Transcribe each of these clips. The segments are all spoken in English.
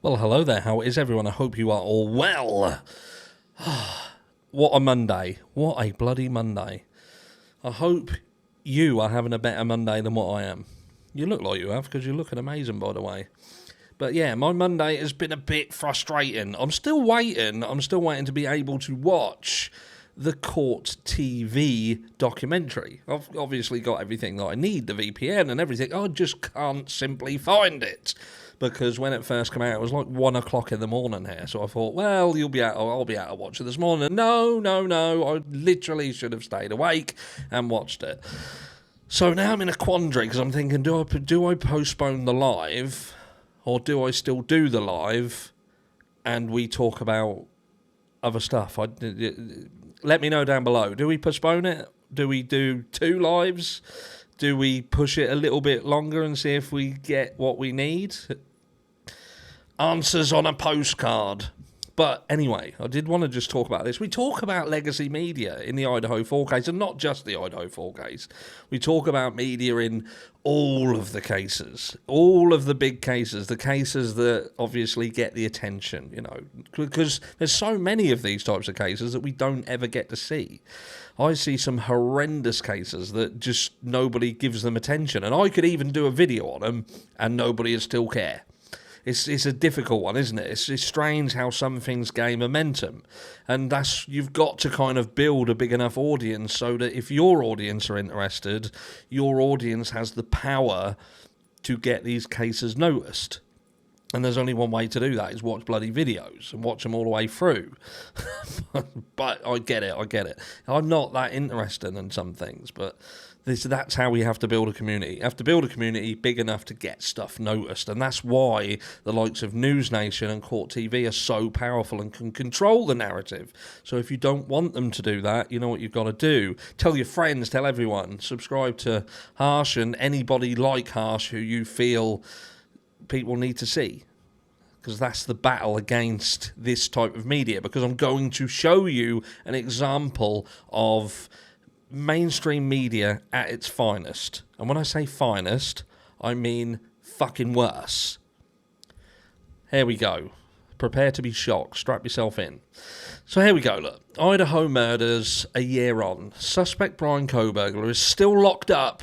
Well, hello there. How is everyone? I hope you are all well. What a Monday. What a bloody Monday. I hope you are having a better Monday than what I am. You look like you have, because you're looking amazing, by the way. But yeah, my Monday has been a bit frustrating. I'm still waiting to be able to watch the Court TV documentary. I've obviously got everything that I need, the VPN and everything. I just can't simply find it. Because when it first came out, it was like 1 o'clock in the morning here. So I thought, well, I'll be able to watch it this morning. No. I literally should have stayed awake and watched it. So now I'm in a quandary because I'm thinking, do I postpone the live, or do I still do the live and we talk about other stuff? Let me know down below. Do we postpone it? Do we do 2 lives? Do we push it a little bit longer and see if we get what we need? Answers on a postcard. But anyway, I did want to just talk about this. We talk about legacy media in the Idaho 4 case, and not just the Idaho 4 case. We talk about media in all of the cases, all of the big cases, the cases that obviously get the attention, because there's so many of these types of cases that we don't ever get to see. I see some horrendous cases that just nobody gives them attention, and I could even do a video on them and nobody would still care. It's a difficult one, isn't it? It's strange how some things gain momentum, and you've got to kind of build a big enough audience so that if your audience are interested, your audience has the power to get these cases noticed. And there's only one way to do that, is watch bloody videos and watch them all the way through. But I get it. I'm not that interested in some things, but that's how we have to build a community. You have to build a community big enough to get stuff noticed. And that's why the likes of News Nation and Court TV are so powerful and can control the narrative. So if you don't want them to do that, you know what you've got to do. Tell your friends, tell everyone. Subscribe to Harsh and anybody like Harsh who you feel people need to see, because that's the battle against this type of media, because I'm going to show you an example of mainstream media at its finest. And when I say finest, I mean fucking worse. Here we go. Prepare to be shocked. Strap yourself in. So here we go, look. Idaho murders a year on. Suspect Brian Kohberger is still locked up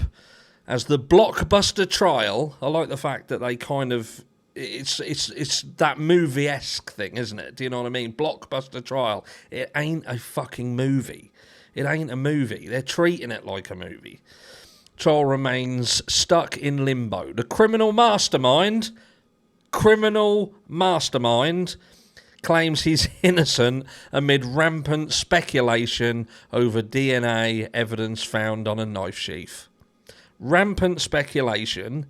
as the blockbuster trial. I like the fact that they kind of... It's that movie-esque thing, isn't it? Do you know what I mean? Blockbuster trial. It ain't a fucking movie. It ain't a movie. They're treating it like a movie. Trial remains stuck in limbo. The criminal mastermind claims he's innocent amid rampant speculation over DNA evidence found on a knife sheath. Rampant speculation,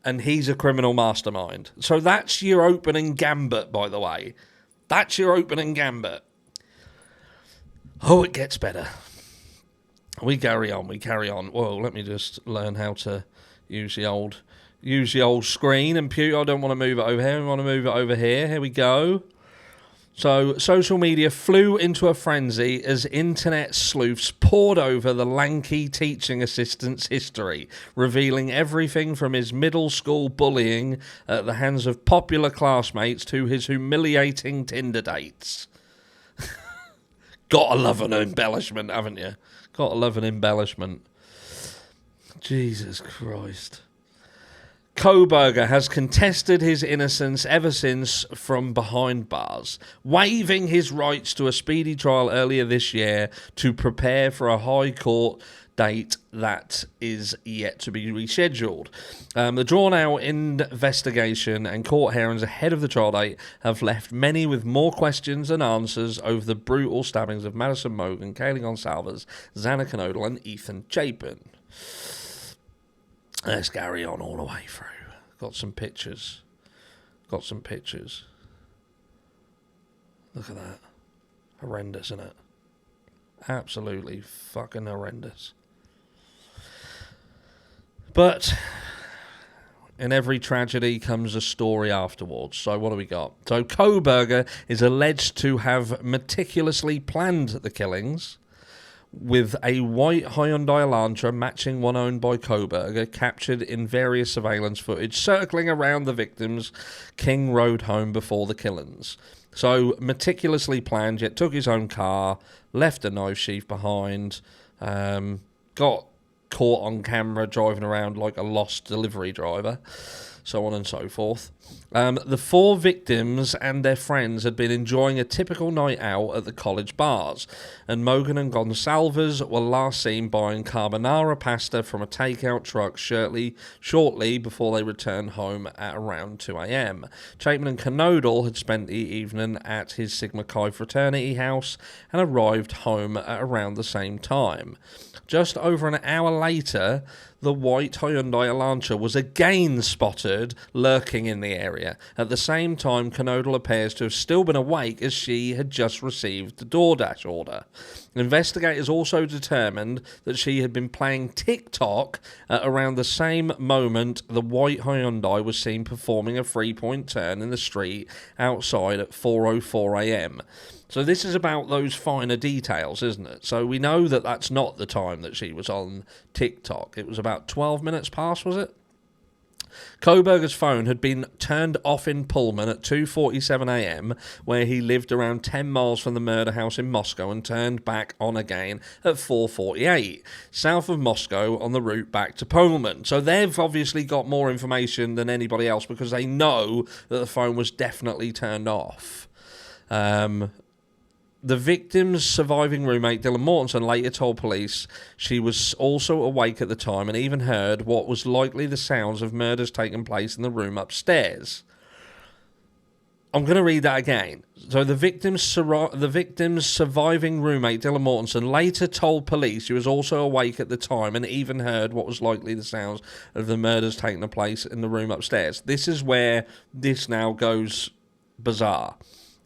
and he's a criminal mastermind. So that's your opening gambit, by the way. That's your opening gambit. Oh, it gets better. We carry on. Whoa, let me just learn how to use the old screen. And I don't want to move it over here. I want to move it over here. Here we go. So, social media flew into a frenzy as internet sleuths poured over the lanky teaching assistant's history, revealing everything from his middle school bullying at the hands of popular classmates to his humiliating Tinder dates. Gotta love an embellishment, haven't you? Gotta love an embellishment. Jesus Christ. Kohberger has contested his innocence ever since from behind bars, waiving his rights to a speedy trial earlier this year to prepare for a high court date that is yet to be rescheduled. The drawn-out investigation and court hearings ahead of the trial date have left many with more questions than answers over the brutal stabbings of Madison Mogen, Kaylee Gonsalves, Xana Knodel, and Ethan Chapin. Let's carry on all the way through. Got some pictures. Look at that. Horrendous, isn't it? Absolutely fucking horrendous. But in every tragedy comes a story afterwards. So what do we got? So Kohberger is alleged to have meticulously planned the killings, with a white Hyundai Elantra matching one owned by Koberger captured in various surveillance footage circling around the victim's King Road home before the killings. So meticulously planned, yet took his own car, left a knife sheath behind, got caught on camera driving around like a lost delivery driver, so on and so forth. The 4 victims and their friends had been enjoying a typical night out at the college bars, and Mogan and Gonsalves were last seen buying carbonara pasta from a takeout truck shortly before they returned home at around 2 a.m. Chapman and Knodel had spent the evening at his Sigma Chi fraternity house and arrived home at around the same time. Just over an hour later, the white Hyundai Elantra was again spotted lurking in the area. At the same time, Knodel appears to have still been awake as she had just received the DoorDash order. Investigators also determined that she had been playing TikTok at around the same moment the white Hyundai was seen performing a 3-point turn in the street outside at 4:04 a.m. So this is about those finer details, isn't it? So we know that that's not the time that she was on TikTok. It was about 12 minutes past, was it? Koberger's phone had been turned off in Pullman at 2:47 a.m, where he lived around 10 miles from the murder house in Moscow, and turned back on again at 4:48, south of Moscow on the route back to Pullman. So they've obviously got more information than anybody else because they know that the phone was definitely turned off. The victim's surviving roommate, Dylan Mortensen, later told police she was also awake at the time and even heard what was likely the sounds of murders taking place in the room upstairs. I'm going to read that again. So the victim's surviving roommate, Dylan Mortensen, later told police she was also awake at the time and even heard what was likely the sounds of the murders taking place in the room upstairs. This is where this now goes bizarre.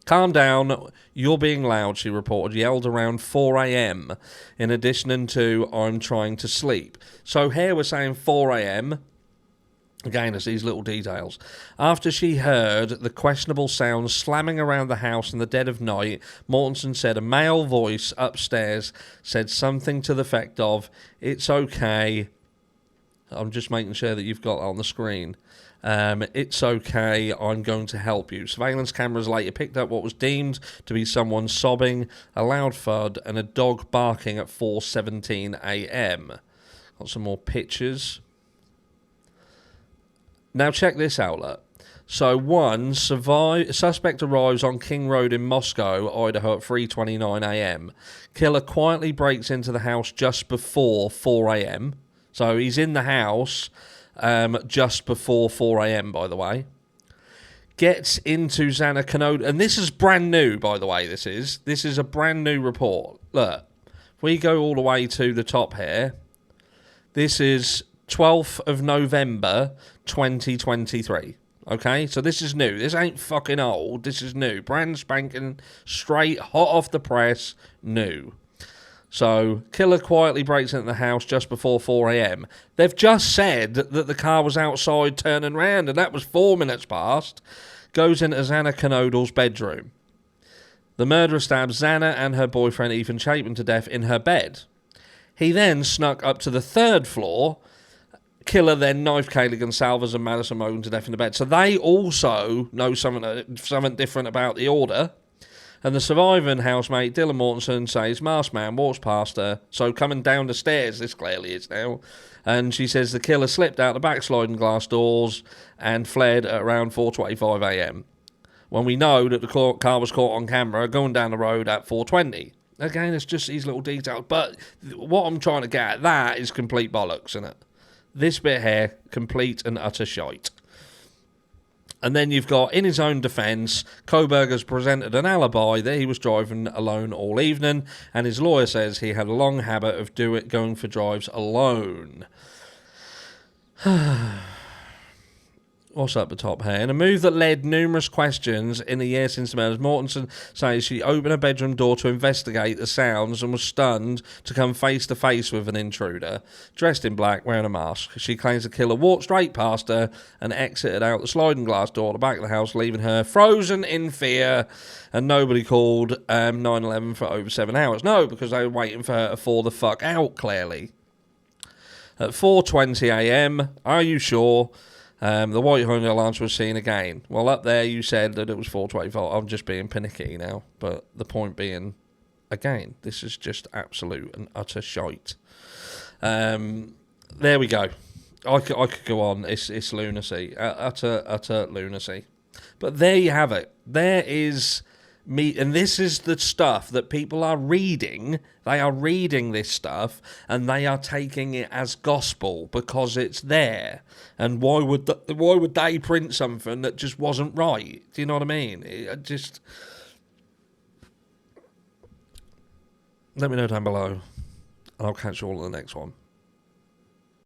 "Calm down, you're being loud," she reported, yelled around 4 a.m, in addition to "I'm trying to sleep." So here we're saying 4 a.m. Again, it's these little details. After she heard the questionable sounds slamming around the house in the dead of night, Mortensen said a male voice upstairs said something to the effect of, "It's okay." I'm just making sure that you've got that on the screen. "It's okay, I'm going to help you." Surveillance cameras later picked up what was deemed to be someone sobbing, a loud thud, and a dog barking at 4:17 a.m. Got some more pictures. Now check this out, look. So suspect arrives on King Road in Moscow, Idaho at 3:29 a.m. Killer quietly breaks into the house just before 4 a.m. So he's in the house just before 4 a.m, by the way. Gets into Xana Knodel, and this is brand new, by the way, this is a brand new report. Look, if we go all the way to the top here, this is 12th of November, 2023. Okay, so this is new. This ain't fucking old. This is new. Brand spanking, straight, hot off the press, new. So, killer quietly breaks into the house just before 4 a.m. They've just said that the car was outside turning round, and that was 4 minutes past. Goes into Xana Knodel's bedroom. The murderer stabs Xana and her boyfriend Ethan Chapman to death in her bed. He then snuck up to the 3rd floor. Killer then knifed Kaylee Gonsalves and Madison Mogan to death in the bed. So they also know something different about the order. And the surviving housemate, Dylan Mortensen, says masked man walks past her, so coming down the stairs, this clearly is now, and she says the killer slipped out the back sliding glass doors and fled at around 4:25 a.m. when we know that the car was caught on camera going down the road at 4:20. Again, it's just these little details, but what I'm trying to get at, that is complete bollocks, isn't it? This bit here, complete and utter shite. And then you've got, in his own defence, Koberger's presented an alibi that he was driving alone all evening, and his lawyer says he had a long habit of going for drives alone. What's up the top here? In a move that led numerous questions in the year since the murders, Mortensen says she opened her bedroom door to investigate the sounds and was stunned to come face to face with an intruder. Dressed in black, wearing a mask. She claims the killer walked straight past her and exited out the sliding glass door at the back of the house, leaving her frozen in fear, and nobody called 911 for over 7 hours. No, because they were waiting for her to fall the fuck out, clearly. At 4:20 a.m, are you sure? The white Honda alarms was seen again. Well, up there you said that it was 4:25. I'm just being panicky now. But the point being, again, this is just absolute and utter shite. There we go. I could go on. It's lunacy. Utter lunacy. But there you have it. There is me, and this is the stuff that people are reading. They are reading this stuff, and they are taking it as gospel because it's there. And why would they print something that just wasn't right? Do you know what I mean? Let me know down below, and I'll catch you all in the next one.